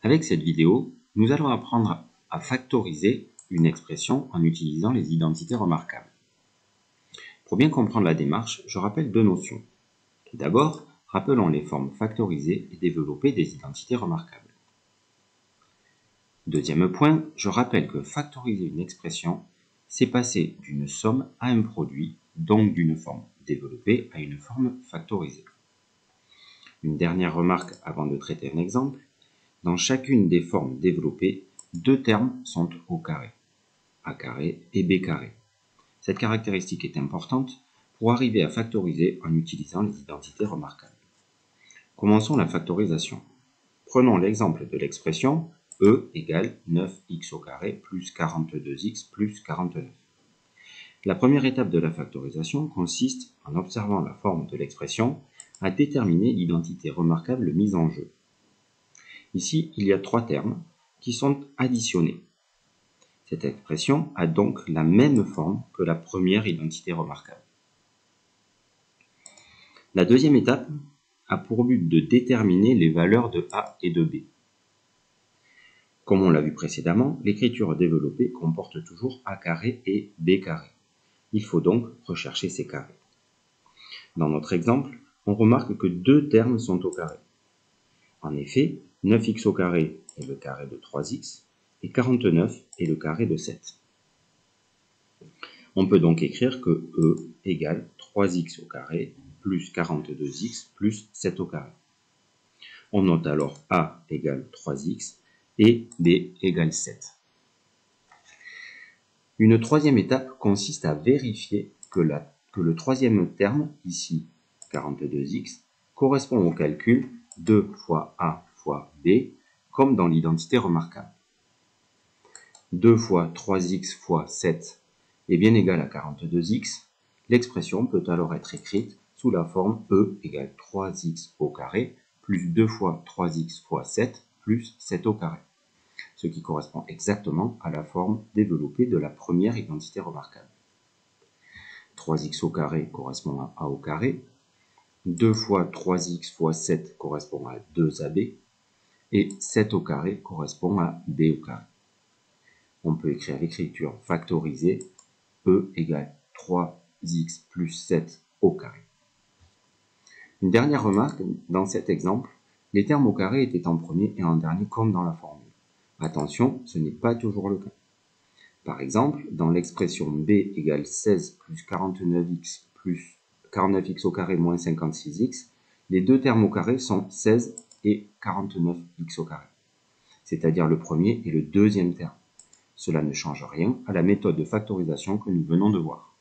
Avec cette vidéo, nous allons apprendre à factoriser une expression en utilisant les identités remarquables. Pour bien comprendre la démarche, je rappelle deux notions. Tout d'abord, rappelons les formes factorisées et développées des identités remarquables. Deuxième point, je rappelle que factoriser une expression, c'est passer d'une somme à un produit, donc d'une forme développée à une forme factorisée. Une dernière remarque avant de traiter un exemple. Dans chacune des formes développées, deux termes sont au carré, a carré et b carré. Cette caractéristique est importante pour arriver à factoriser en utilisant les identités remarquables. Commençons la factorisation. Prenons l'exemple de l'expression E égale 9x au carré plus 42x plus 49. La première étape de la factorisation consiste, en observant la forme de l'expression, à déterminer l'identité remarquable mise en jeu. Ici, il y a trois termes qui sont additionnés. Cette expression a donc la même forme que la première identité remarquable. La deuxième étape a pour but de déterminer les valeurs de A et de B. Comme on l'a vu précédemment, l'écriture développée comporte toujours A carré et B carré. Il faut donc rechercher ces carrés. Dans notre exemple, on remarque que deux termes sont au carré. En effet, 9x au carré est le carré de 3x et 49 est le carré de 7. On peut donc écrire que E égale 3x au carré plus 42x plus 7 au carré. On note alors A égale 3x et B égale 7. Une troisième étape consiste à vérifier que le troisième terme, ici 42x, correspond au calcul 2 fois A fois B, comme dans l'identité remarquable. 2 fois 3x fois 7 est bien égal à 42x. L'expression peut alors être écrite sous la forme E égale 3x au carré plus 2 fois 3x fois 7 plus 7 au carré, ce qui correspond exactement à la forme développée de la première identité remarquable. 3x au carré correspond à A au carré, 2 fois 3x fois 7 correspond à 2ab, et 7 au carré correspond à b au carré. On peut écrire l'écriture factorisée E égale 3x plus 7 au carré. Une dernière remarque, dans cet exemple, les termes au carré étaient en premier et en dernier comme dans la formule. Attention, ce n'est pas toujours le cas. Par exemple, dans l'expression b égale 16 plus 49x plus 49x au carré moins 56x, les deux termes au carré sont 16 et 49x au carré, c'est-à-dire le premier et le deuxième terme. Cela ne change rien à la méthode de factorisation que nous venons de voir.